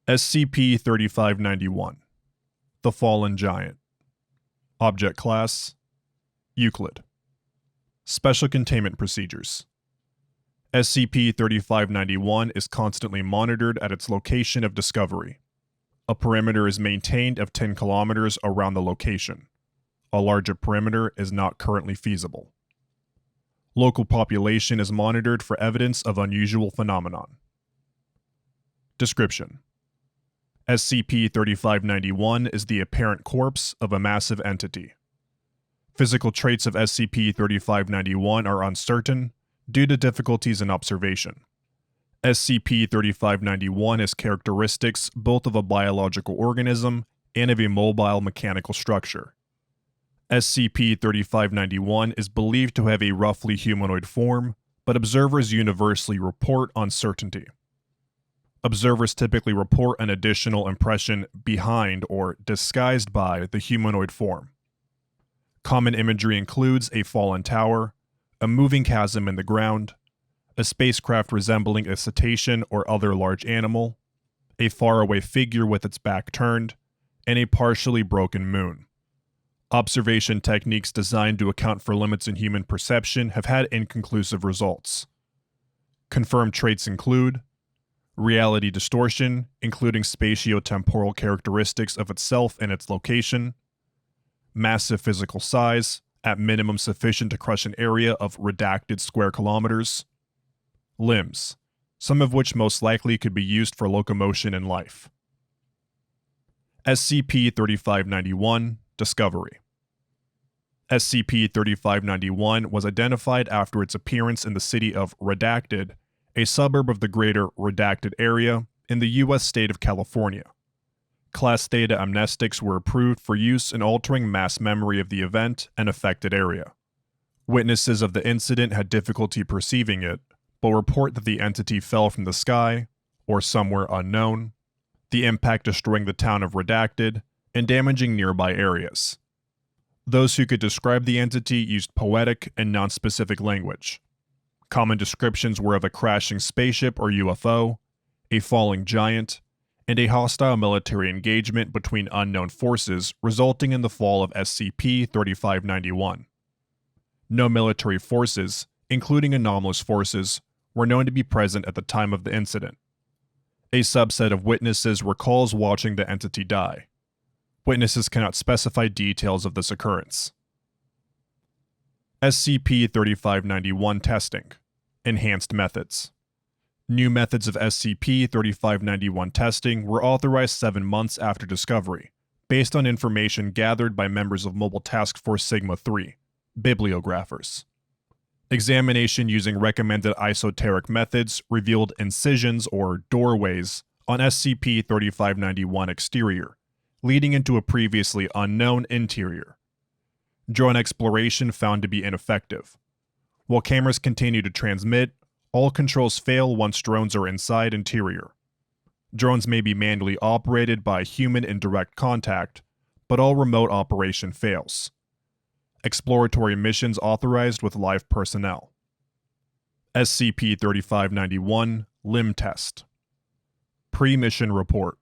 SCP-3591 The Fallen Giant. Object Class Euclid. Special Containment Procedures. SCP-3591 is constantly monitored at its location of discovery. A perimeter is maintained of 10 kilometers around the location. A larger perimeter is not currently feasible. Local population is monitored for evidence of unusual phenomenon. Description: SCP-3591 is the apparent corpse of a massive entity. Physical traits of SCP-3591 are uncertain due to difficulties in observation. SCP-3591 has characteristics both of a biological organism and of a mobile mechanical structure. SCP-3591 is believed to have a roughly humanoid form, but observers universally report uncertainty. Observers typically report an additional impression behind or disguised by the humanoid form. Common imagery includes a fallen tower, a moving chasm in the ground, a spacecraft resembling a cetacean or other large animal, a faraway figure with its back turned, and a partially broken moon. Observation techniques designed to account for limits in human perception have had inconclusive results. Confirmed traits include reality distortion, including spatio-temporal characteristics of itself and its location, massive physical size, at minimum sufficient to crush an area of redacted square kilometers, limbs, some of which most likely could be used for locomotion in life. SCP-3591 Discovery. SCP-3591 was identified after its appearance in the city of Redacted, a suburb of the greater Redacted area in the U.S. state of California. Class Theta amnestics were approved for use in altering mass memory of the event and affected area. Witnesses of the incident had difficulty perceiving it, but report that the entity fell from the sky, or somewhere unknown, the impact destroying the town of Redacted and damaging nearby areas. Those who could describe the entity used poetic and nonspecific language. Common descriptions were of a crashing spaceship or UFO, a falling giant, and a hostile military engagement between unknown forces resulting in the fall of SCP-3591. No military forces, including anomalous forces, were known to be present at the time of the incident. A subset of witnesses recalls watching the entity die. Witnesses cannot specify details of this occurrence. SCP-3591 Testing. Enhanced Methods. New methods of SCP-3591 testing were authorized 7 months after discovery, based on information gathered by members of Mobile Task Force Sigma-3, bibliographers. Examination using recommended esoteric methods revealed incisions or doorways on SCP-3591 exterior, leading into a previously unknown interior. Drone exploration found to be ineffective. While cameras continue to transmit, all controls fail once drones are inside interior. Drones may be manually operated by human in direct contact, but all remote operation fails. Exploratory missions authorized with live personnel. SCP-3591 Limb Test. Pre-mission report.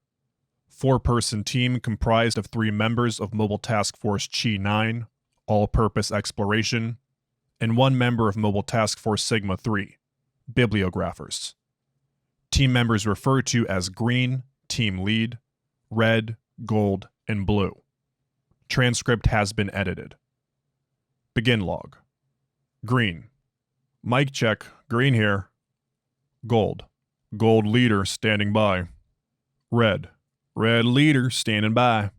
4-person team comprised of 3 members of Mobile Task Force Chi-9, All-Purpose Exploration, and 1 member of Mobile Task Force Sigma-3, bibliographers. Team members referred to as Green, Team Lead, Red, Gold, and Blue. Transcript has been edited. Begin log. Green. Mic check. Green here. Gold. Gold leader standing by. Red. Red leader standing by.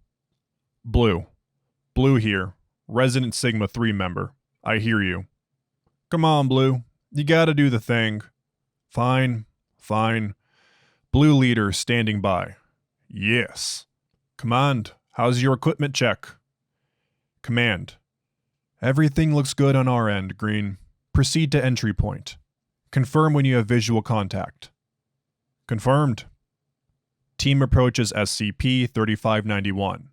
Blue. Blue here. Resident Sigma-3 member. I hear you. Come on, Blue. You gotta do the thing. Fine. Fine. Blue leader standing by. Yes. Command. How's your equipment check? Command. Everything looks good on our end, Green. Proceed to entry point. Confirm when you have visual contact. Confirmed. Team approaches SCP-3591.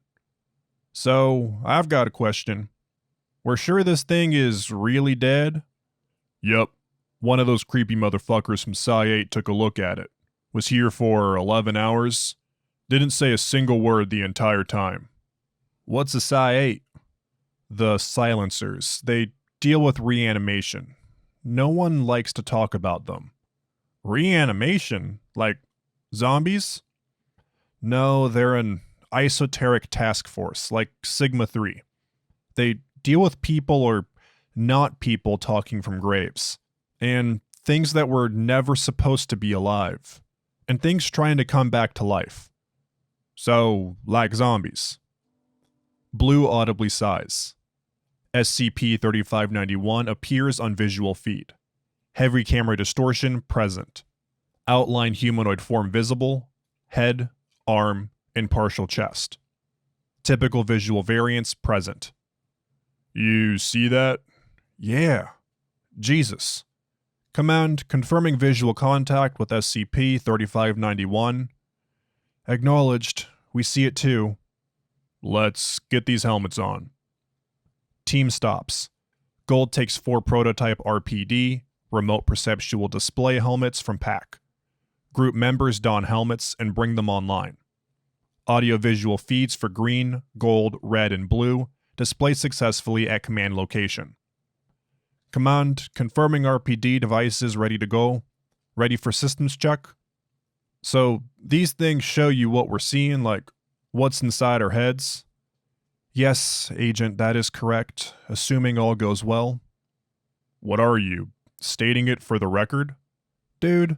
So, I've got a question. We're sure this thing is really dead? Yup. One of those creepy motherfuckers from Psi-8 took a look at it. Was here for 11 hours. Didn't say a single word the entire time. What's a Psi-8? The silencers. They deal with reanimation. No one likes to talk about them. Reanimation? Like zombies? No, they're an esoteric task force, like Sigma-3. They deal with people or not people talking from graves, and things that were never supposed to be alive, and things trying to come back to life. So, like zombies. Blue audibly sighs. SCP-3591 appears on visual feed. Heavy camera distortion present. Outline humanoid form visible. Head, arm, and partial chest. Typical visual variants present. You see that? Yeah. Jesus. Command confirming visual contact with SCP-3591. Acknowledged. We see it too. Let's get these helmets on. Team stops. Gold takes 4 prototype RPD, remote perceptual display helmets from pack. Group members don helmets and bring them online. Audio-visual feeds for green, gold, red, and blue display successfully at command location. Command confirming RPD devices ready to go. Ready for systems check. So these things show you what we're seeing, like what's inside our heads. Yes, Agent, that is correct, assuming all goes well. What are you, stating it for the record? Dude,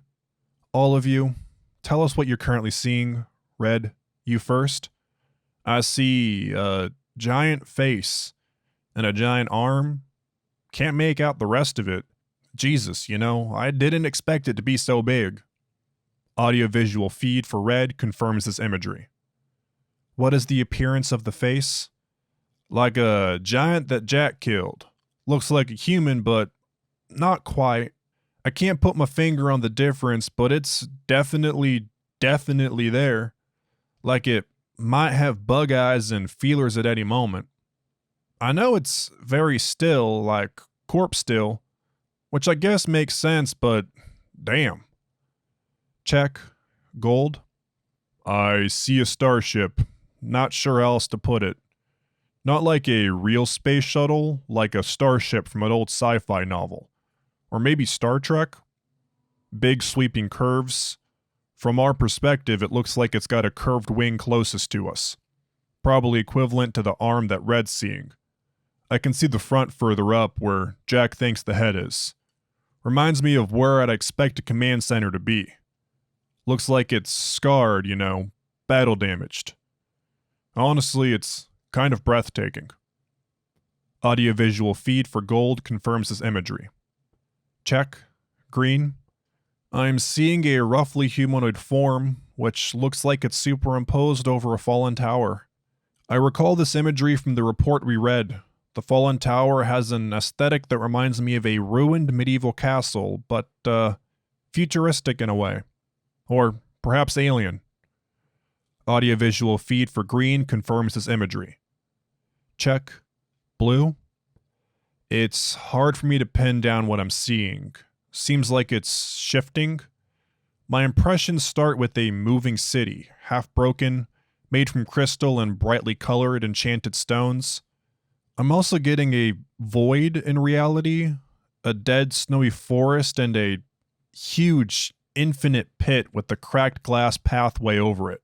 all of you, tell us what you're currently seeing. Red, you first. I see a giant face and a giant arm. Can't make out the rest of it. Jesus, I didn't expect it to be so big. Audio-visual feed for Red confirms this imagery. What is the appearance of the face? Like a giant that Jack killed. Looks like a human, but not quite. I can't put my finger on the difference, but it's definitely there. Like it might have bug eyes and feelers at any moment. I know it's very still, like corpse still, which I guess makes sense, but damn. Check. Gold. I see a starship. Not sure how else to put it. Not like a real space shuttle, like a starship from an old sci-fi novel. Or maybe Star Trek? Big sweeping curves. From our perspective, it looks like it's got a curved wing closest to us. Probably equivalent to the arm that Red's seeing. I can see the front further up where Jack thinks the head is. Reminds me of where I'd expect a command center to be. Looks like it's scarred, battle damaged. Honestly, it's kind of breathtaking. Audio-visual feed for Gold confirms this imagery. Check. Green. I'm seeing a roughly humanoid form, which looks like it's superimposed over a fallen tower. I recall this imagery from the report we read. The fallen tower has an aesthetic that reminds me of a ruined medieval castle, but, futuristic in a way. Or perhaps alien. Audio-visual feed for Green confirms this imagery. Check. Blue. It's hard for me to pin down what I'm seeing. Seems like it's shifting. My impressions start with a moving city, half broken, made from crystal and brightly colored enchanted stones. I'm also getting a void in reality, a dead snowy forest, and a huge, infinite pit with the cracked glass pathway over it.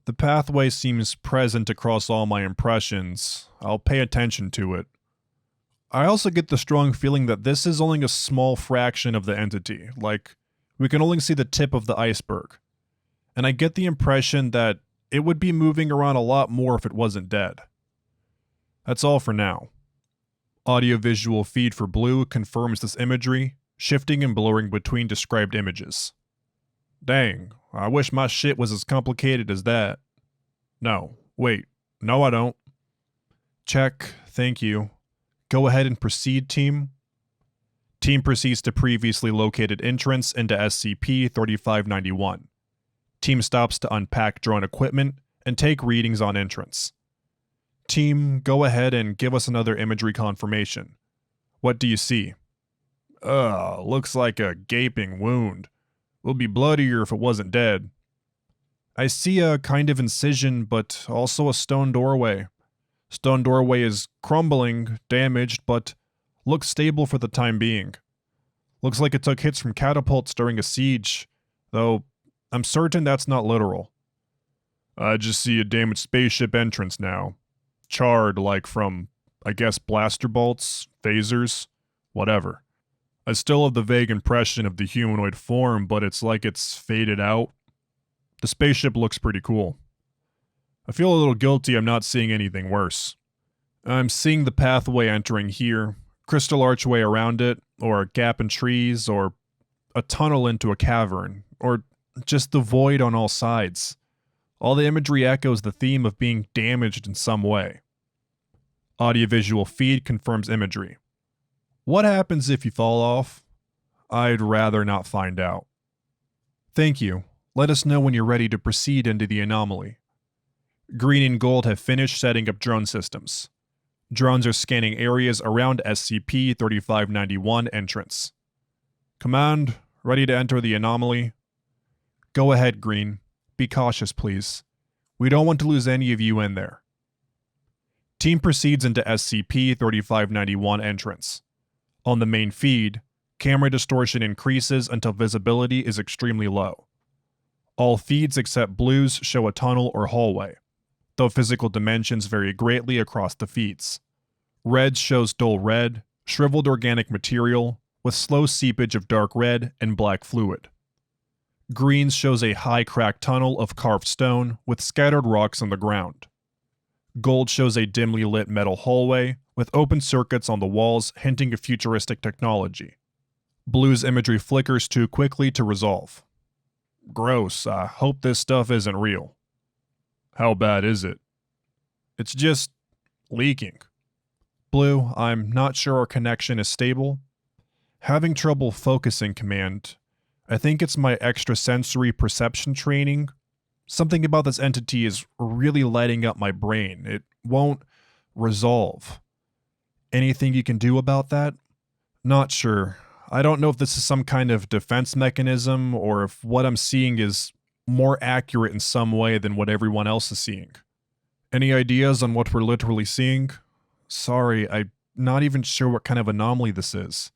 The pathway seems present across all my impressions. I'll pay attention to it. I also get the strong feeling that this is only a small fraction of the entity, like, we can only see the tip of the iceberg. And I get the impression that it would be moving around a lot more if it wasn't dead. That's all for now. Audio-visual feed for Blue confirms this imagery, shifting and blurring between described images. Dang, I wish my shit was as complicated as that. No, wait, no I don't. Check, thank you. Go ahead and proceed, team. Team proceeds to previously located entrance into SCP-3591. Team stops to unpack drone equipment and take readings on entrance. Team, go ahead and give us another imagery confirmation. What do you see? Looks like a gaping wound. Would be bloodier if it wasn't dead. I see a kind of incision, but also a stone doorway. Stone doorway is crumbling, damaged, but looks stable for the time being. Looks like it took hits from catapults during a siege, though I'm certain that's not literal. I just see a damaged spaceship entrance now. Charred like from, I guess, blaster bolts, phasers, whatever. I still have the vague impression of the humanoid form, but it's like it's faded out. The spaceship looks pretty cool. I feel a little guilty I'm not seeing anything worse. I'm seeing the pathway entering here, crystal archway around it, or a gap in trees, or a tunnel into a cavern, or just the void on all sides. All the imagery echoes the theme of being damaged in some way. Audiovisual feed confirms imagery. What happens if you fall off? I'd rather not find out. Thank you. Let us know when you're ready to proceed into the anomaly. Green and Gold have finished setting up drone systems. Drones are scanning areas around SCP-3591 entrance. Command, ready to enter the anomaly? Go ahead, Green. Be cautious, please. We don't want to lose any of you in there. Team proceeds into SCP-3591 entrance. On the main feed, camera distortion increases until visibility is extremely low. All feeds except blues show a tunnel or hallway, though physical dimensions vary greatly across the feeds. Red shows dull red, shriveled organic material, with slow seepage of dark red and black fluid. Greens shows a high cracked tunnel of carved stone with scattered rocks on the ground. Gold shows a dimly lit metal hallway with open circuits on the walls hinting of futuristic technology. Blue's imagery flickers too quickly to resolve. Gross, I hope this stuff isn't real. How bad is it? It's just leaking. Blue, I'm not sure our connection is stable. Having trouble focusing, Command. I think it's my extrasensory perception training. Something about this entity is really lighting up my brain. It won't resolve. Anything you can do about that? Not sure. I don't know if this is some kind of defense mechanism or if what I'm seeing is more accurate in some way than what everyone else is seeing. Any ideas on what we're literally seeing? Sorry, I'm not even sure what kind of anomaly this is.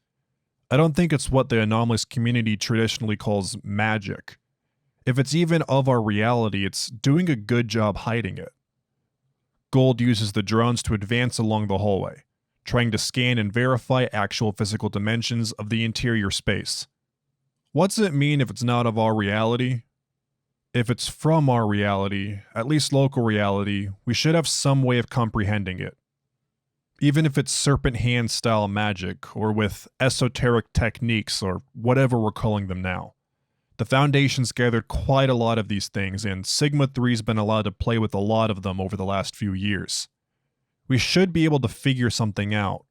I don't think it's what the anomalous community traditionally calls magic. If it's even of our reality, it's doing a good job hiding it. Gold uses the drones to advance along the hallway, trying to scan and verify actual physical dimensions of the interior space. What's it mean if it's not of our reality? If it's from our reality, at least local reality, we should have some way of comprehending it. Even if it's serpent hand style magic, or with esoteric techniques, or whatever we're calling them now. The Foundation's gathered quite a lot of these things, and Sigma 3's been allowed to play with a lot of them over the last few years. We should be able to figure something out.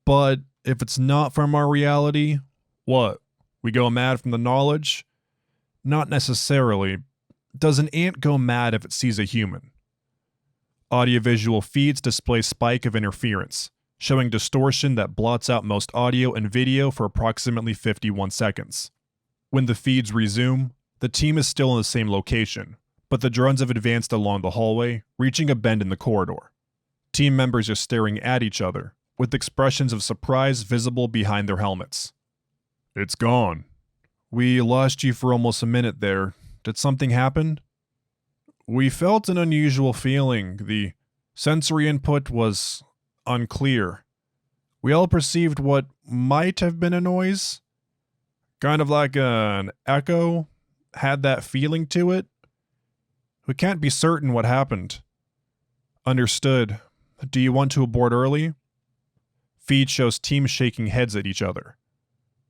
But if it's not from our reality, what? We go mad from the knowledge? Not necessarily. Does an ant go mad if it sees a human? Audiovisual feeds display spike of interference, showing distortion that blots out most audio and video for approximately 51 seconds. When the feeds resume, the team is still in the same location, but the drones have advanced along the hallway, reaching a bend in the corridor. Team members are staring at each other, with expressions of surprise visible behind their helmets. It's gone. We lost you for almost a minute there. Did something happen? We felt an unusual feeling. The sensory input was unclear. We all perceived what might have been a noise. Kind of like an echo. Had that feeling to it. We can't be certain what happened. Understood. Do you want to abort early? Feed shows teams shaking heads at each other.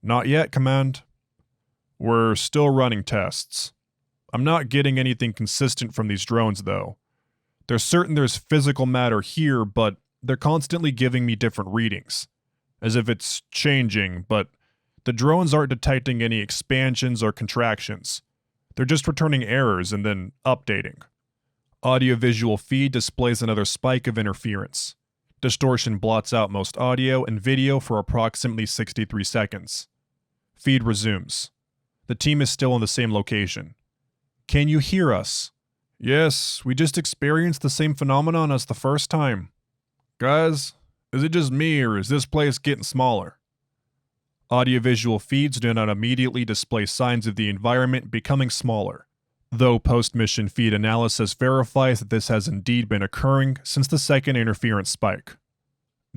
Not yet, Command. We're still running tests. I'm not getting anything consistent from these drones, though. They're certain there's physical matter here, but they're constantly giving me different readings. As if it's changing, but the drones aren't detecting any expansions or contractions. They're just returning errors and then updating. Audiovisual feed displays another spike of interference. Distortion blots out most audio and video for approximately 63 seconds. Feed resumes. The team is still in the same location. Can you hear us? Yes, we just experienced the same phenomenon as the first time. Guys, is it just me or is this place getting smaller? Audiovisual feeds do not immediately display signs of the environment becoming smaller, though post-mission feed analysis verifies that this has indeed been occurring since the second interference spike.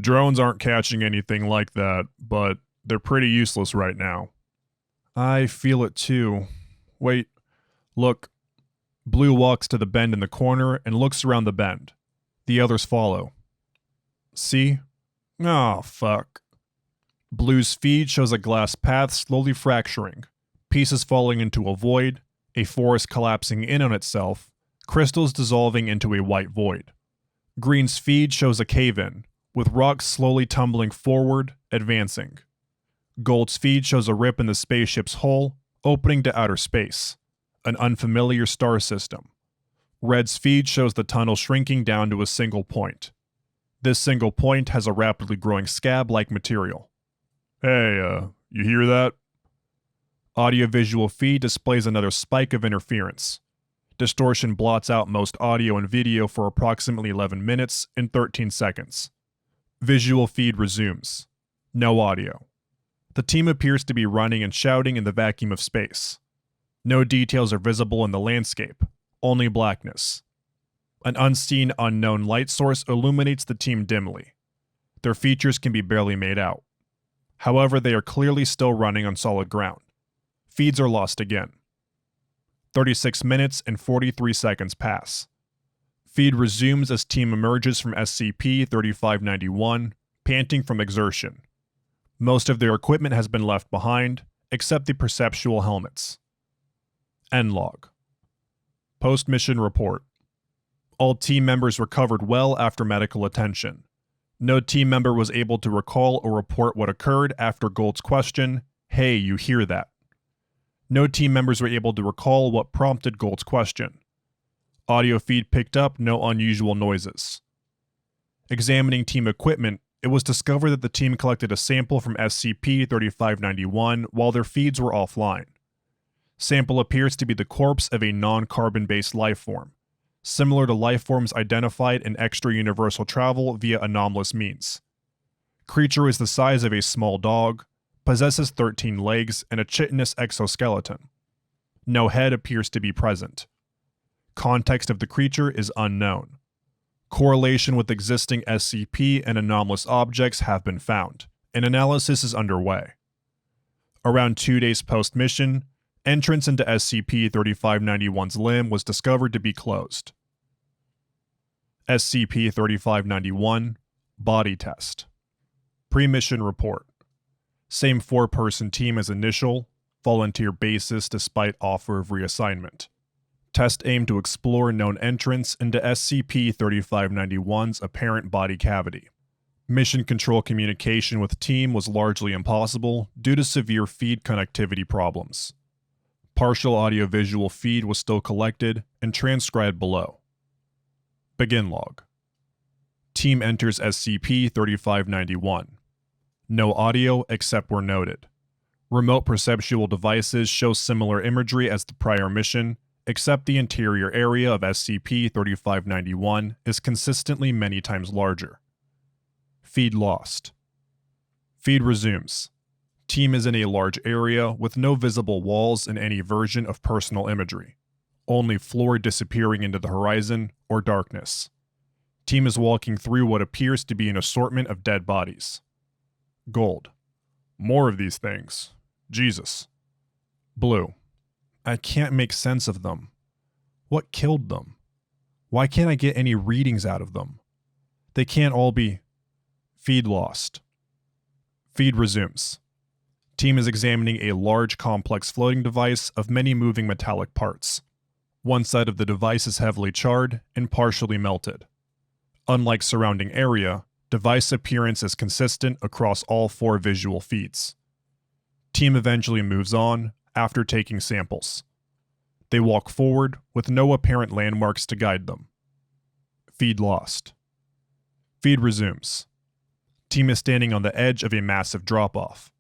Drones aren't catching anything like that, but they're pretty useless right now. I feel it too. Wait, look. Blue walks to the bend in the corner and looks around the bend. The others follow. See? Oh, fuck. Blue's feed shows a glass path slowly fracturing, pieces falling into a void, a forest collapsing in on itself, crystals dissolving into a white void. Green's feed shows a cave-in, with rocks slowly tumbling forward, advancing. Gold's feed shows a rip in the spaceship's hull, opening to outer space, an unfamiliar star system. Red's feed shows the tunnel shrinking down to a single point. This single point has a rapidly growing scab-like material. Hey, you hear that? Audiovisual feed displays another spike of interference. Distortion blots out most audio and video for approximately 11 minutes and 13 seconds. Visual feed resumes. No audio. The team appears to be running and shouting in the vacuum of space. No details are visible in the landscape, only blackness. An unseen, unknown light source illuminates the team dimly. Their features can be barely made out. However, they are clearly still running on solid ground. Feeds are lost again. 36 minutes and 43 seconds pass. Feed resumes as team emerges from SCP-3591, panting from exertion. Most of their equipment has been left behind, except the perceptual helmets. End log. Post-mission report. All team members recovered well after medical attention. No team member was able to recall or report what occurred after Gold's question, "Hey, you hear that?" No team members were able to recall what prompted Gold's question. Audio feed picked up no unusual noises. Examining team equipment, it was discovered that the team collected a sample from SCP-3591 while their feeds were offline. Sample appears to be the corpse of a non-carbon-based life form, similar to life forms identified in extra-universal travel via anomalous means. Creature is the size of a small dog, possesses 13 legs and a chitinous exoskeleton. No head appears to be present. Context of the creature is unknown. Correlation with existing SCP and anomalous objects have been found, and analysis is underway. Around 2 days post-mission, entrance into SCP-3591's limb was discovered to be closed. SCP-3591 Body Test. Pre-mission report. Same 4-person team as initial, volunteer basis despite offer of reassignment. Test aimed to explore known entrance into SCP-3591's apparent body cavity. Mission control communication with team was largely impossible due to severe feed connectivity problems. Partial audiovisual feed was still collected and transcribed below. Begin log. Team enters SCP-3591. No audio except where noted. Remote perceptual devices show similar imagery as the prior mission, except the interior area of SCP-3591 is consistently many times larger. Feed lost. Feed resumes. Team is in a large area with no visible walls in any version of personal imagery. Only floor disappearing into the horizon or darkness. Team is walking through what appears to be an assortment of dead bodies. Gold. More of these things. Jesus. Blue. I can't make sense of them. What killed them? Why can't I get any readings out of them? They can't all be... Feed lost. Feed resumes. Team is examining a large complex floating device of many moving metallic parts. One side of the device is heavily charred and partially melted. Unlike surrounding area, device appearance is consistent across all 4 visual feeds. Team eventually moves on after taking samples. They walk forward with no apparent landmarks to guide them. Feed lost. Feed resumes. Team is standing on the edge of a massive drop-off.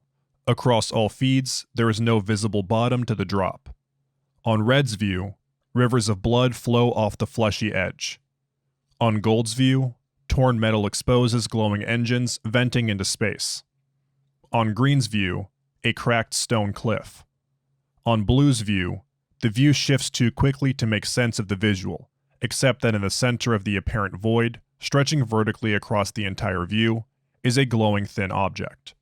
Across all feeds, there is no visible bottom to the drop. On Red's view, Rivers of blood flow off the fleshy edge. On Gold's view, torn metal exposes glowing engines venting into space. On Green's view, a cracked stone cliff. On Blue's view, the view shifts too quickly to make sense of the visual, except that in the center of the apparent void, stretching vertically across the entire view, is a glowing thin object.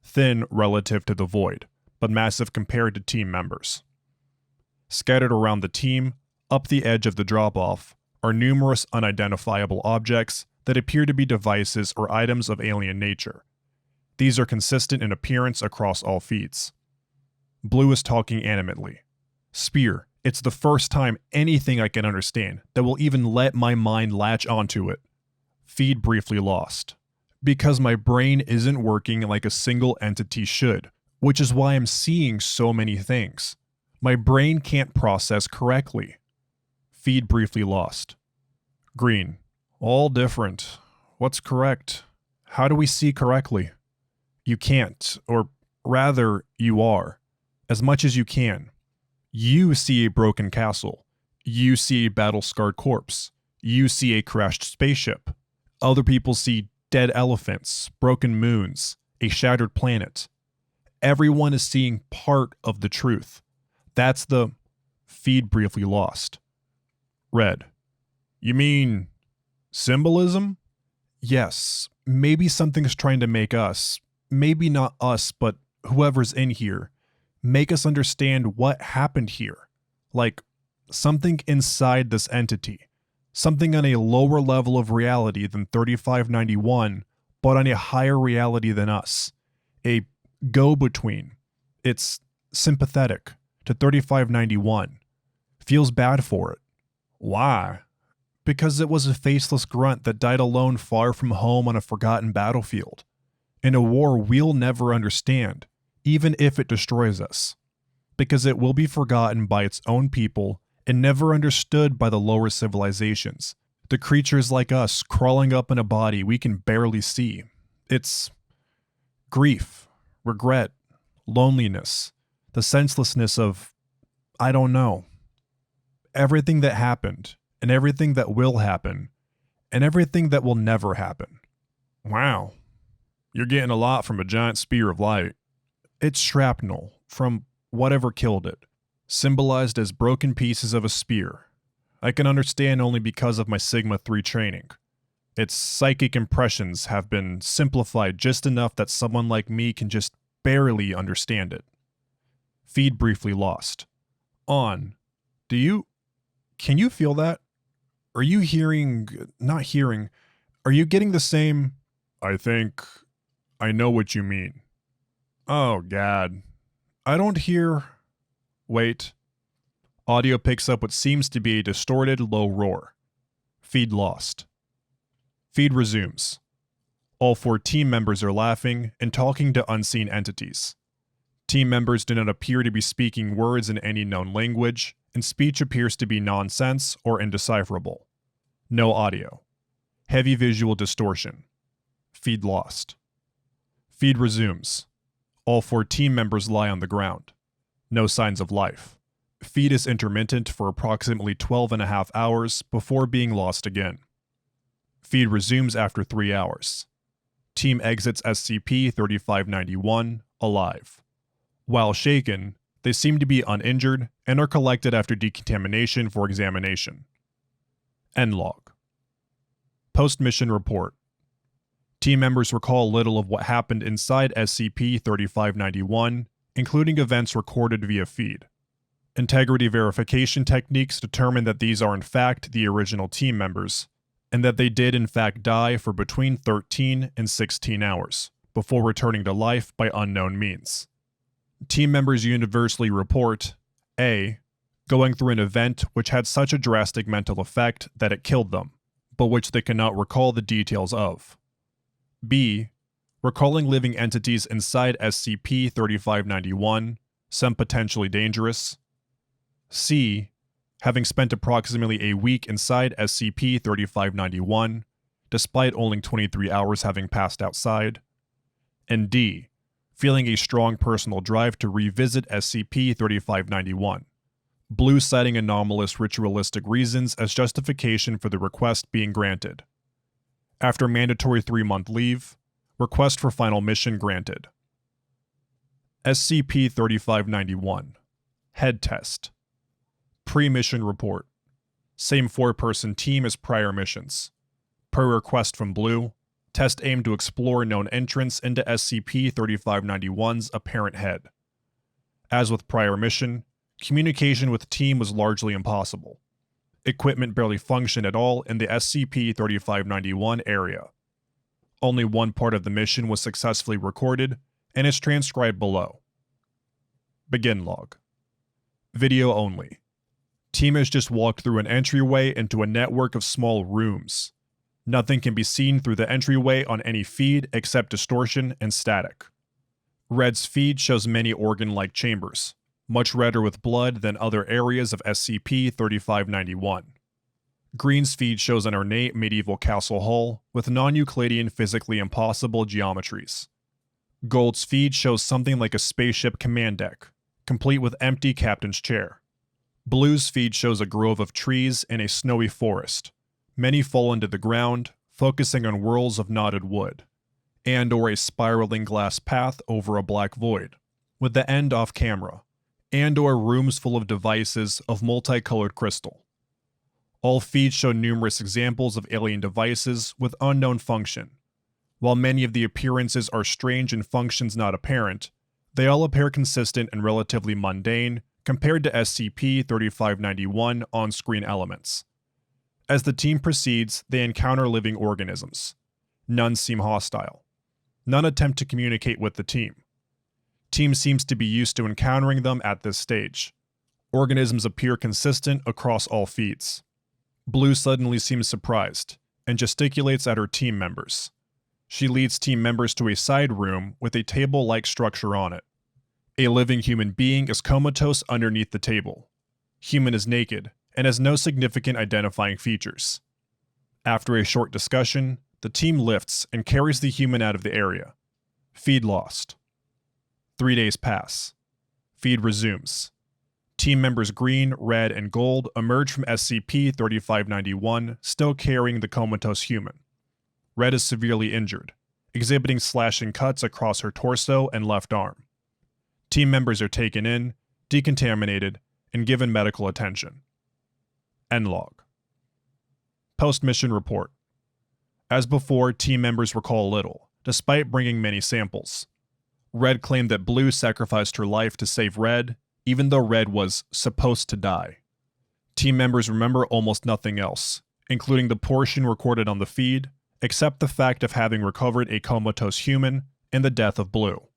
Thin relative to the void, but massive compared to team members. Scattered around the team, up the edge of the drop-off, are numerous unidentifiable objects that appear to be devices or items of alien nature. These are consistent in appearance across all feeds. Blue is talking animately. Spear, it's the first time anything I can understand that will even let my mind latch onto it. Feed briefly lost. Because my brain isn't working like a single entity should, which is why I'm seeing so many things. My brain can't process correctly. Feed briefly lost. Green, all different. What's correct? How do we see correctly? You can't, or rather, you are. As much as you can. You see a broken castle. You see a battle-scarred corpse. You see a crashed spaceship. Other people see dead elephants, broken moons, a shattered planet. Everyone is seeing part of the truth. That's the feed briefly lost. Red. You mean symbolism? Yes, maybe something's trying to make us, maybe not us, but whoever's in here, make us understand what happened here. Like, something inside this entity. Something on a lower level of reality than 3591, but on a higher reality than us. A go-between. It's sympathetic to 3591. Feels bad for it. Why? Because it was a faceless grunt that died alone far from home on a forgotten battlefield. In a war we'll never understand, even if it destroys us. Because it will be forgotten by its own people and never understood by the lower civilizations. The creatures like us crawling up in a body we can barely see. It's grief, regret, loneliness, the senselessness of, I don't know. Everything that happened, and everything that will happen, and everything that will never happen. Wow, you're getting a lot from a giant spear of light. It's shrapnel from whatever killed it, symbolized as broken pieces of a spear. I can understand only because of my Sigma 3 training. Its psychic impressions have been simplified just enough that someone like me can just barely understand it. Feed briefly lost. On. Can you feel that? Are you not hearing, are you getting the same, I think, I know what you mean. Oh God. I don't hear, wait. Audio picks up what seems to be a distorted low roar. Feed lost. Feed resumes. All 4 team members are laughing and talking to unseen entities. Team members do not appear to be speaking words in any known language, and speech appears to be nonsense or indecipherable. No audio. Heavy visual distortion. Feed lost. Feed resumes. All 4 team members lie on the ground. No signs of life. Feed is intermittent for approximately 12.5 hours before being lost again. Feed resumes after 3 hours. Team exits SCP-3591 alive. While shaken, they seem to be uninjured and are collected after decontamination for examination. End log. Post-mission report. Team members recall little of what happened inside SCP-3591, including events recorded via feed. Integrity verification techniques determine that these are in fact the original team members, and that they did in fact die for between 13 and 16 hours, before returning to life by unknown means. Team members universally report A. Going through an event which had such a drastic mental effect that it killed them, but which they cannot recall the details of. B. Recalling living entities inside SCP-3591, some potentially dangerous. C. Having spent approximately a week inside SCP-3591, despite only 23 hours having passed outside. And D. Feeling a strong personal drive to revisit SCP-3591, Blue citing anomalous ritualistic reasons as justification for the request being granted. After mandatory 3-month leave, request for final mission granted. SCP-3591 Head Test. Pre-mission report. Same 4-person team as prior missions. Per request from Blue, test aimed to explore known entrance into SCP-3591's apparent head. As with prior mission, communication with team was largely impossible. Equipment barely functioned at all in the SCP-3591 area. Only one part of the mission was successfully recorded and is transcribed below. Begin log. Video only. Team has just walked through an entryway into a network of small rooms. Nothing can be seen through the entryway on any feed except distortion and static. Red's feed shows many organ-like chambers, much redder with blood than other areas of SCP-3591. Green's feed shows an ornate medieval castle hall with non-Euclidean physically impossible geometries. Gold's feed shows something like a spaceship command deck, complete with empty captain's chair. Blue's feed shows a grove of trees in a snowy forest, many fallen to the ground, focusing on whirls of knotted wood, and/or a spiraling glass path over a black void, with the end off camera, and/or rooms full of devices of multicolored crystal. All feeds show numerous examples of alien devices with unknown function. While many of the appearances are strange and functions not apparent, they all appear consistent and relatively mundane compared to SCP-3591 on-screen elements. As the team proceeds, they encounter living organisms. None seem hostile. None attempt to communicate with the team. Team seems to be used to encountering them at this stage. Organisms appear consistent across all feeds. Blue suddenly seems surprised and gesticulates at her team members. She leads team members to a side room with a table-like structure on it. A living human being is comatose underneath the table. Human is naked and has no significant identifying features. After a short discussion, the team lifts and carries the human out of the area. Feed lost. 3 days pass. Feed resumes. Team members Green, Red, and Gold emerge from SCP-3591, still carrying the comatose human. Red is severely injured, exhibiting slashing cuts across her torso and left arm. Team members are taken in, decontaminated, and given medical attention. End log. Post-mission report. As before, team members recall little, despite bringing many samples. Red claimed that Blue sacrificed her life to save Red, even though Red was supposed to die. Team members remember almost nothing else, including the portion recorded on the feed, except the fact of having recovered a comatose human and the death of Blue.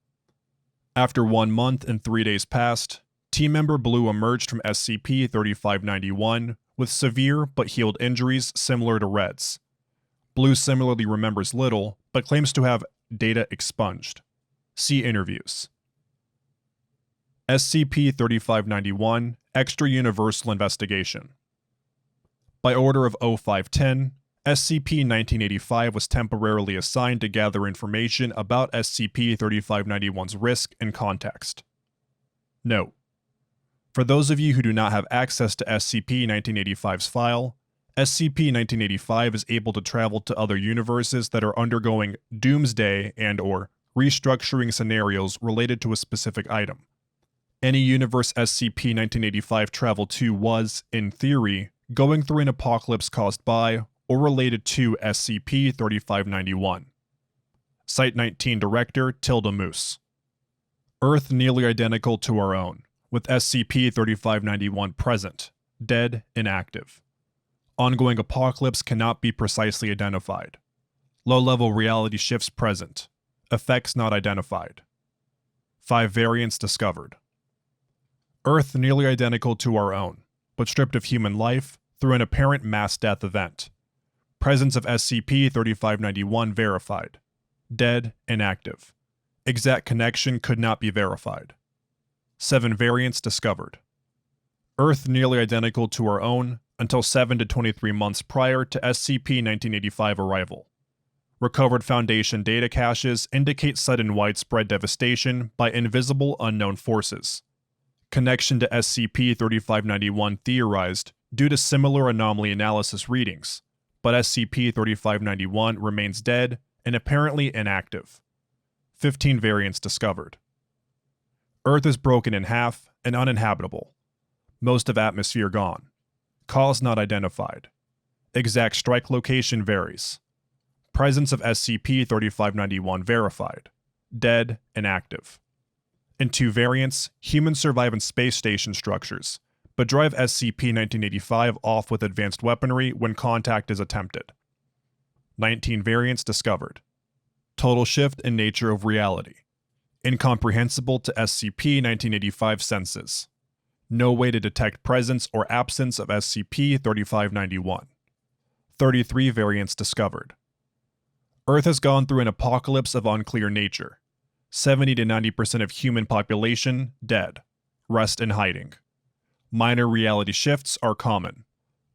After 1 month and 3 days passed, team member Blue emerged from SCP-3591 with severe but healed injuries similar to Red's. Blue similarly remembers little, but claims to have data expunged. See Interviews. SCP-3591 Extra-Universal Investigation. By order of O510, SCP-1985 was temporarily assigned to gather information about SCP-3591's risk and context. Note: for those of you who do not have access to SCP-1985's file, SCP-1985 is able to travel to other universes that are undergoing doomsday and/or restructuring scenarios related to a specific item. Any universe SCP-1985 traveled to was, in theory, going through an apocalypse caused by or related to SCP-3591. Site-19 Director Tilda Moose. Earth nearly identical to our own, with SCP-3591 present, dead, inactive. Ongoing apocalypse cannot be precisely identified. Low-level reality shifts present. Effects not identified. 5 variants discovered. Earth nearly identical to our own, but stripped of human life through an apparent mass death event. Presence of SCP-3591 verified. Dead, inactive. Exact connection could not be verified. 7 variants discovered. Earth nearly identical to our own until 7 to 23 months prior to SCP-1985 arrival. Recovered Foundation data caches indicate sudden widespread devastation by invisible unknown forces. Connection to SCP-3591 theorized due to similar anomaly analysis readings, but SCP-3591 remains dead and apparently inactive. 15 variants discovered. Earth is broken in half and uninhabitable. Most of atmosphere gone. Cause not identified. Exact strike location varies. Presence of SCP-3591 verified. Dead and active. In 2 variants, humans survive in space station structures, but drive SCP-1985 off with advanced weaponry when contact is attempted. 19 variants discovered. Total shift in nature of reality. Incomprehensible to SCP-1985 senses. No way to detect presence or absence of SCP-3591. 33 variants discovered. Earth has gone through an apocalypse of unclear nature. 70 to 90% of human population dead. Rest in hiding. Minor reality shifts are common.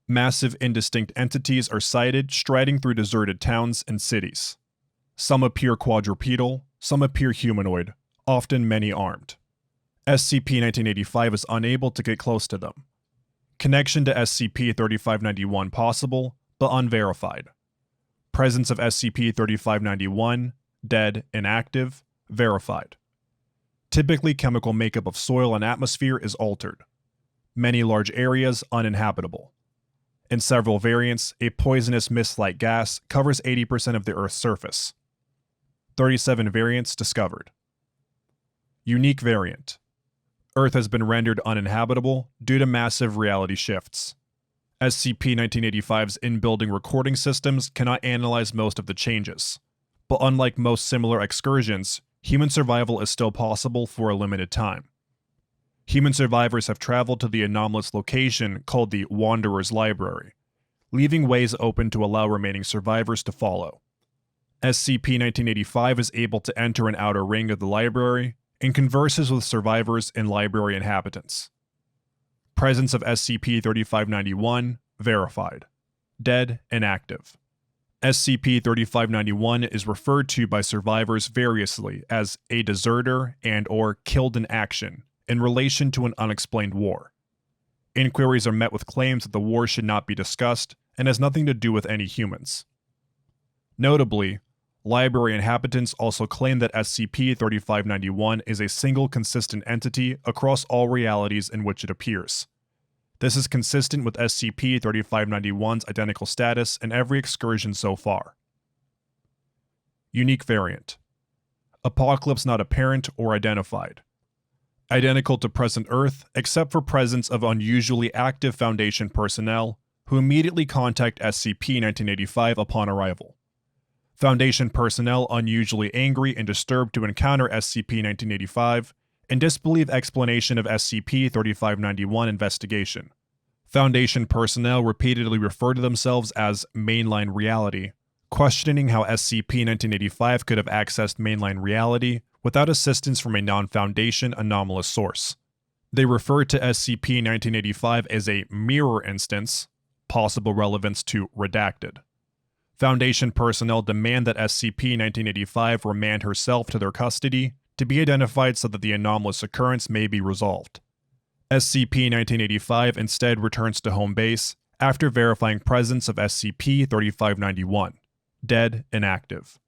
Massive indistinct entities are sighted striding through deserted towns and cities. Some appear quadrupedal, some appear humanoid, often many-armed. SCP-1985 is unable to get close to them. Connection to SCP-3591 possible, but unverified. Presence of SCP-3591, dead, inactive, verified. Typically, chemical makeup of soil and atmosphere is altered. Many large areas uninhabitable. In several variants, a poisonous mist-like gas covers 80% of the Earth's surface. 37 variants discovered. Unique variant. Earth has been rendered uninhabitable due to massive reality shifts. SCP-1985's in-building recording systems cannot analyze most of the changes, but unlike most similar excursions, human survival is still possible for a limited time. Human survivors have traveled to the anomalous location called the Wanderer's Library, leaving ways open to allow remaining survivors to follow. SCP-1985 is able to enter an outer ring of the library and converses with survivors and library inhabitants. Presence of SCP-3591 verified. Dead and active. SCP-3591 is referred to by survivors variously as a deserter and/or killed in action in relation to an unexplained war. Inquiries are met with claims that the war should not be discussed and has nothing to do with any humans. Notably, library inhabitants also claim that SCP-3591 is a single consistent entity across all realities in which it appears. This is consistent with SCP-3591's identical status in every excursion so far. Unique variant. Apocalypse not apparent or identified. Identical to present Earth, except for presence of unusually active Foundation personnel who immediately contact SCP-1985 upon arrival. Foundation personnel unusually angry and disturbed to encounter SCP-1985 and disbelieve explanation of SCP-3591 investigation. Foundation personnel repeatedly refer to themselves as mainline reality, questioning how SCP-1985 could have accessed mainline reality without assistance from a non-Foundation anomalous source. They refer to SCP-1985 as a mirror instance, possible relevance to redacted. Foundation personnel demand that SCP-1985 remand herself to their custody to be identified so that the anomalous occurrence may be resolved. SCP-1985 instead returns to home base after verifying presence of SCP-3591, dead and active.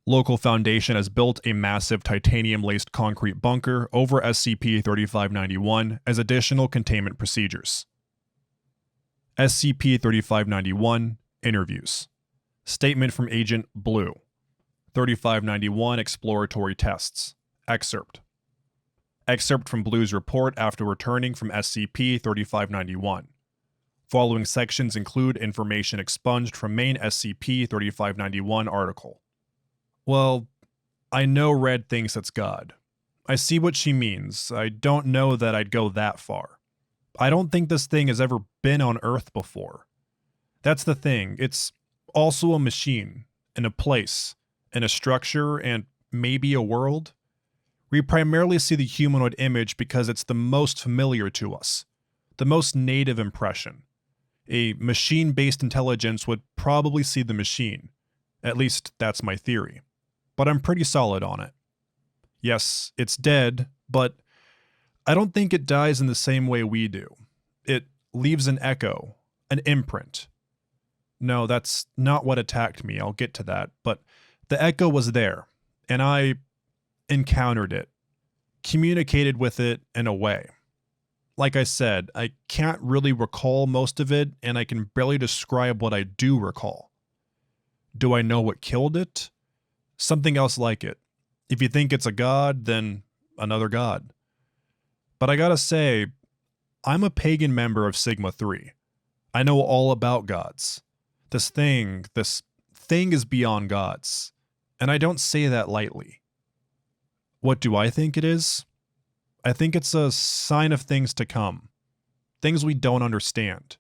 Local Foundation has built a massive titanium-laced concrete bunker over SCP-3591 as additional containment procedures. SCP-3591 Interviews. Statement from Agent Blue. 3591 Exploratory Tests. Excerpt. Excerpt from Blue's report after returning from SCP-3591. Following sections include information expunged from main SCP-3591 article. Well, I know Red thinks it's God. I see what she means. I don't know that I'd go that far. I don't think this thing has ever been on Earth before. That's the thing. It's also a machine, and a place, and a structure, and maybe a world. We primarily see the humanoid image because it's the most familiar to us, the most native impression. A machine-based intelligence would probably see the machine. At least, that's my theory. But I'm pretty solid on it. Yes, it's dead, but I don't think it dies in the same way we do. It leaves an echo, an imprint. No, that's not what attacked me, I'll get to that, but the echo was there, and I encountered it, communicated with it in a way. Like I said, I can't really recall most of it, and I can barely describe what I do recall. Do I know what killed it? Something else like it. If you think it's a god, then another god. But I gotta say, I'm a pagan member of Sigma 3. I know all about gods. This thing is beyond gods. And I don't say that lightly. What do I think it is? I think it's a sign of things to come. Things we don't understand.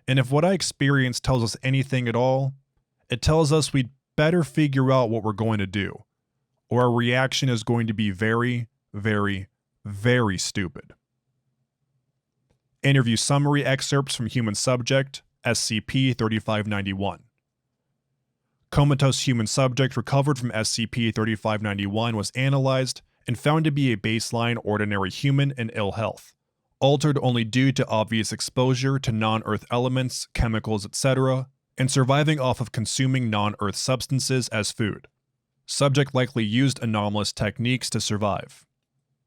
And if what I experienced tells us anything at all, it tells us we'd better figure out what we're going to do, or our reaction is going to be very, very, very stupid. Interview summary excerpts from human subject, SCP-3591. Comatose human subject recovered from SCP-3591 was analyzed and found to be a baseline ordinary human in ill health, altered only due to obvious exposure to non-Earth elements, chemicals, etc., and surviving off of consuming non-Earth substances as food. Subject likely used anomalous techniques to survive.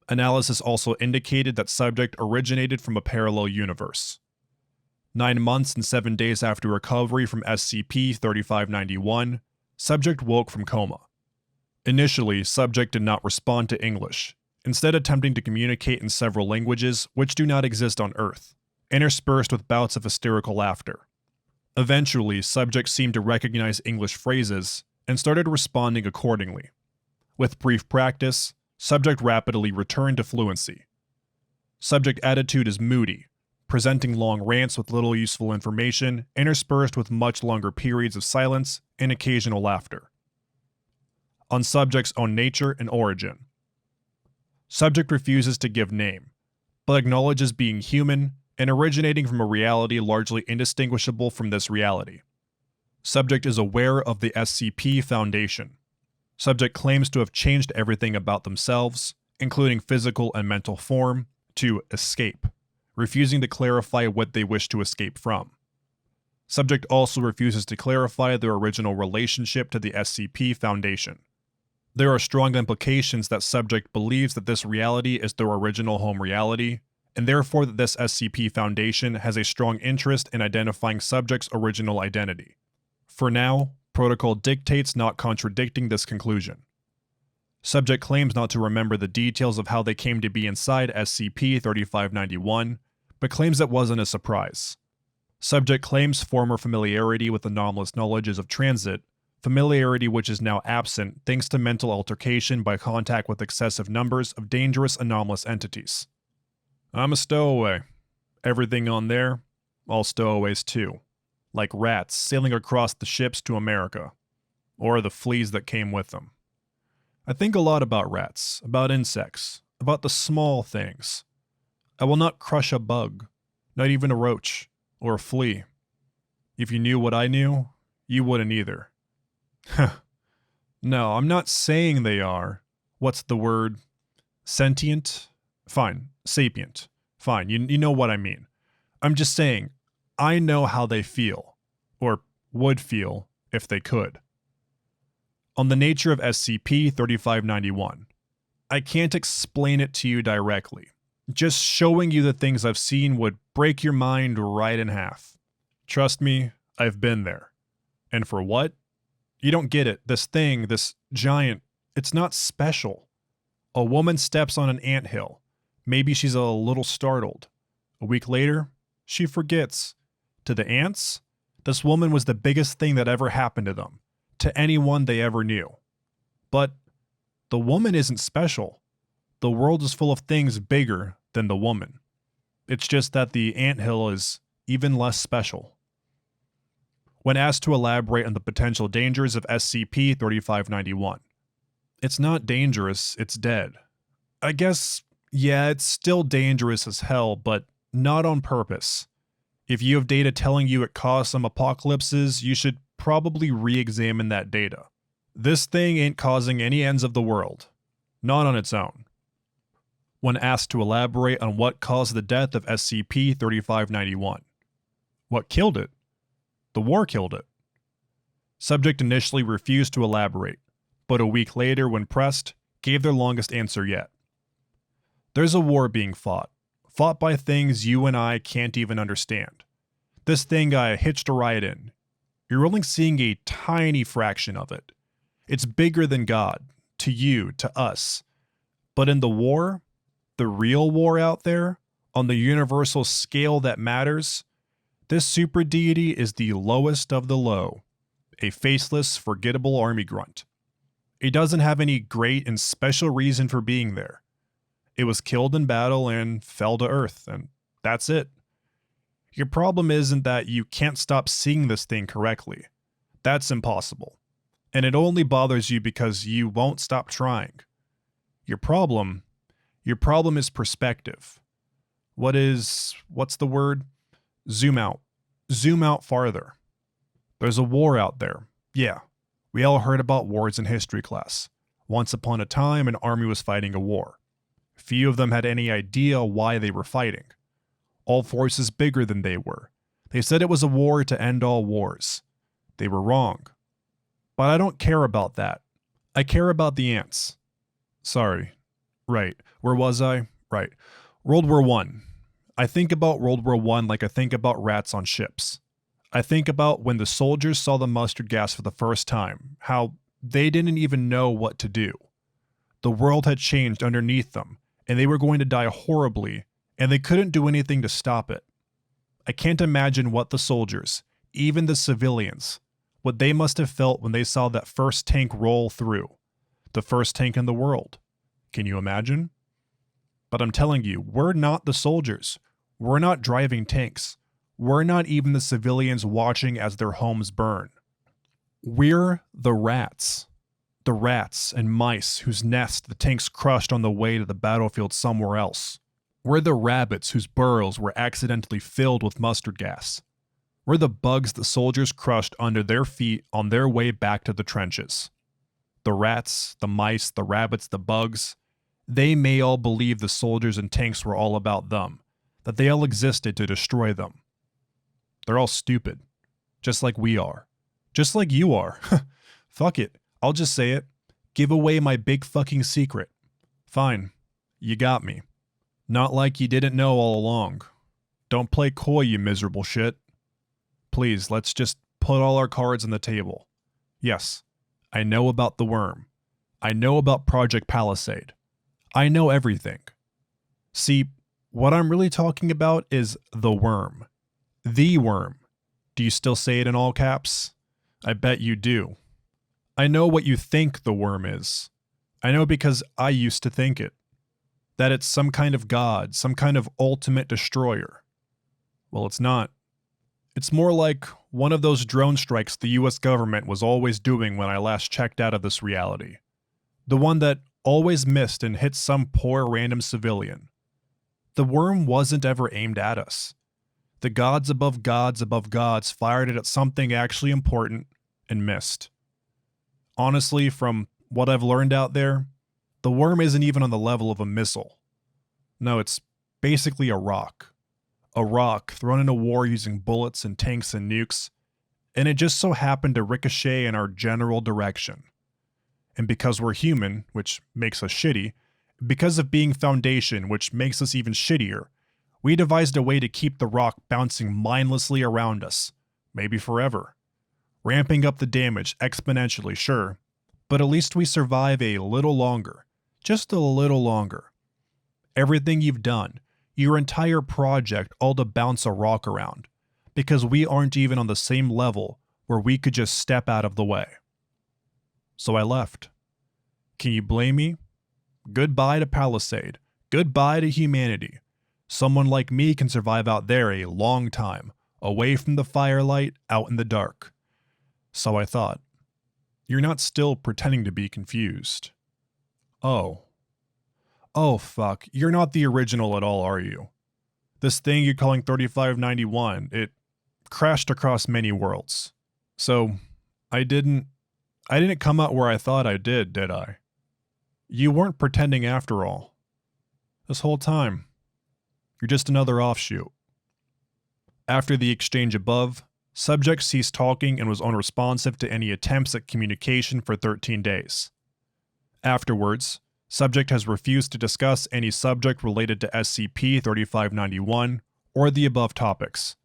Analysis also indicated that subject originated from a parallel universe. 9 months and 7 days after recovery from SCP-3591, subject woke from coma. Initially, subject did not respond to English, instead attempting to communicate in several languages which do not exist on Earth, interspersed with bouts of hysterical laughter. Eventually, subject seemed to recognize English phrases and started responding accordingly. With brief practice, subject rapidly returned to fluency. Subject attitude is moody, presenting long rants with little useful information, interspersed with much longer periods of silence and occasional laughter. On subject's own nature and origin. Subject refuses to give name, but acknowledges being human and originating from a reality largely indistinguishable from this reality. Subject is aware of the SCP Foundation. Subject claims to have changed everything about themselves, including physical and mental form, to escape, refusing to clarify what they wish to escape from. Subject also refuses to clarify their original relationship to the SCP Foundation. There are strong implications that subject believes that this reality is their original home reality, and therefore that this SCP Foundation has a strong interest in identifying subject's original identity. For now, protocol dictates not contradicting this conclusion. Subject claims not to remember the details of how they came to be inside SCP-3591, but claims it wasn't a surprise. Subject claims former familiarity with anomalous knowledges of transit, familiarity which is now absent thanks to mental altercation by contact with excessive numbers of dangerous anomalous entities. I'm a stowaway. Everything on there, all stowaways too. Like rats sailing across the ships to America. Or the fleas that came with them. I think a lot about rats, about insects, about the small things. I will not crush a bug, not even a roach, or a flea. If you knew what I knew, you wouldn't either. No, I'm not saying they are. What's the word? Sentient? Fine. Sapient. Fine. You know what I mean. I'm just saying, I know how they feel. Or would feel, if they could. On the nature of SCP-3591. I can't explain it to you directly. Just showing you the things I've seen would break your mind right in half. Trust me, I've been there. And for what? You don't get it. This thing, this giant, it's not special. A woman steps on an anthill. Maybe she's a little startled. A week later, she forgets. To the ants, this woman was the biggest thing that ever happened to them. To anyone they ever knew. But the woman isn't special. The world is full of things bigger than the woman. It's just that the anthill is even less special. When asked to elaborate on the potential dangers of SCP-3591. It's not dangerous, it's dead. I guess, yeah, it's still dangerous as hell, but not on purpose. If you have data telling you it caused some apocalypses, you should probably re-examine that data. This thing ain't causing any ends of the world. Not on its own. when asked to elaborate on what caused the death of SCP-3591. What killed it? The war killed it. Subject initially refused to elaborate, but a week later, when pressed, gave their longest answer yet. There's a war being fought by things you and I can't even understand. This thing I hitched a ride in. You're only seeing a tiny fraction of it. It's bigger than God, to you, to us. But in the war, the real war out there, on the universal scale that matters, this super deity is the lowest of the low, a faceless, forgettable army grunt. It doesn't have any great and special reason for being there. It was killed in battle and fell to earth, and that's it. Your problem isn't that you can't stop seeing this thing correctly. That's impossible. And it only bothers you because you won't stop trying. Your problem is perspective. What's the word? Zoom out. Zoom out farther. There's a war out there. Yeah, we all heard about wars in history class. Once upon a time, an army was fighting a war. Few of them had any idea why they were fighting. All forces bigger than they were. They said it was a war to end all wars. They were wrong. But I don't care about that. I care about the ants. Sorry. Right. Where was I? Right. World War I. I think about World War I like I think about rats on ships. I think about when the soldiers saw the mustard gas for the first time, how they didn't even know what to do. The world had changed underneath them, and they were going to die horribly, and they couldn't do anything to stop it. I can't imagine what the soldiers, even the civilians, what they must have felt when they saw that first tank roll through. The first tank in the world. Can you imagine? But I'm telling you, we're not the soldiers. We're not driving tanks. We're not even the civilians watching as their homes burn. We're the rats. The rats and mice whose nest the tanks crushed on the way to the battlefield somewhere else. We're the rabbits whose burrows were accidentally filled with mustard gas. We're the bugs the soldiers crushed under their feet on their way back to the trenches. The rats, the mice, the rabbits, the bugs, they may all believe the soldiers and tanks were all about them, that they all existed to destroy them. They're all stupid, just like we are. Just like you are. Fuck it, I'll just say it. Give away my big fucking secret. Fine, you got me. Not like you didn't know all along. Don't play coy, you miserable shit. Please, let's just put all our cards on the table. Yes, I know about the worm. I know about Project Palisade. I know everything. See, what I'm really talking about is the worm. The worm. Do you still say it in all caps? I bet you do. I know what you think the worm is. I know because I used to think it. That it's some kind of god, some kind of ultimate destroyer. Well, it's not. It's more like one of those drone strikes the US government was always doing when I last checked out of this reality. The one that always missed and hit some poor random civilian. The worm wasn't ever aimed at us. The gods above gods fired it at something actually important and missed. Honestly, from what I've learned out there, the worm isn't even on the level of a missile. No, it's basically a rock. A rock thrown in a war using bullets and tanks and nukes, and it just so happened to ricochet in our general direction. And because we're human, which makes us shitty, because of being Foundation, which makes us even shittier, we devised a way to keep the rock bouncing mindlessly around us, maybe forever. Ramping up the damage exponentially, sure, but at least we survive a little longer. Just a little longer. Everything you've done, your entire project, all to bounce a rock around, because we aren't even on the same level where we could just step out of the way. So I left. Can you blame me? Goodbye to Palisade. Goodbye to humanity. Someone like me can survive out there a long time, away from the firelight, out in the dark. So I thought. You're not still pretending to be confused. Oh, fuck, you're not the original at all, are you? This thing you're calling 3591, it crashed across many worlds. So, I didn't come out where I thought I did I? You weren't pretending after all. This whole time, you're just another offshoot. After the exchange above, subject ceased talking and was unresponsive to any attempts at communication for 13 days. Afterwards, subject has refused to discuss any subject related to SCP-3591 or the above topics.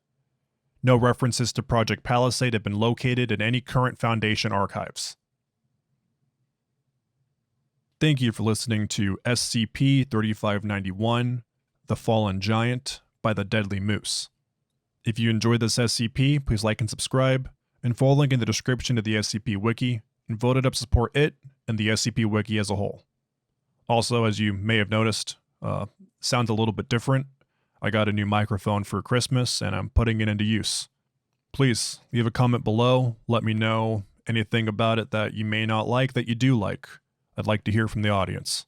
No references to Project Palisade have been located in any current Foundation archives. Thank you for listening to SCP-3591, The Fallen Giant by the Deadly Moose. If you enjoyed this SCP, please like and subscribe, and follow the link in the description to the SCP Wiki, and vote it up to support it and the SCP Wiki as a whole. Also, as you may have noticed, sounds a little bit different. I got a new microphone for Christmas, and I'm putting it into use. Please, leave a comment below, let me know anything about it that you may not like that you do like. I'd like to hear from the audience.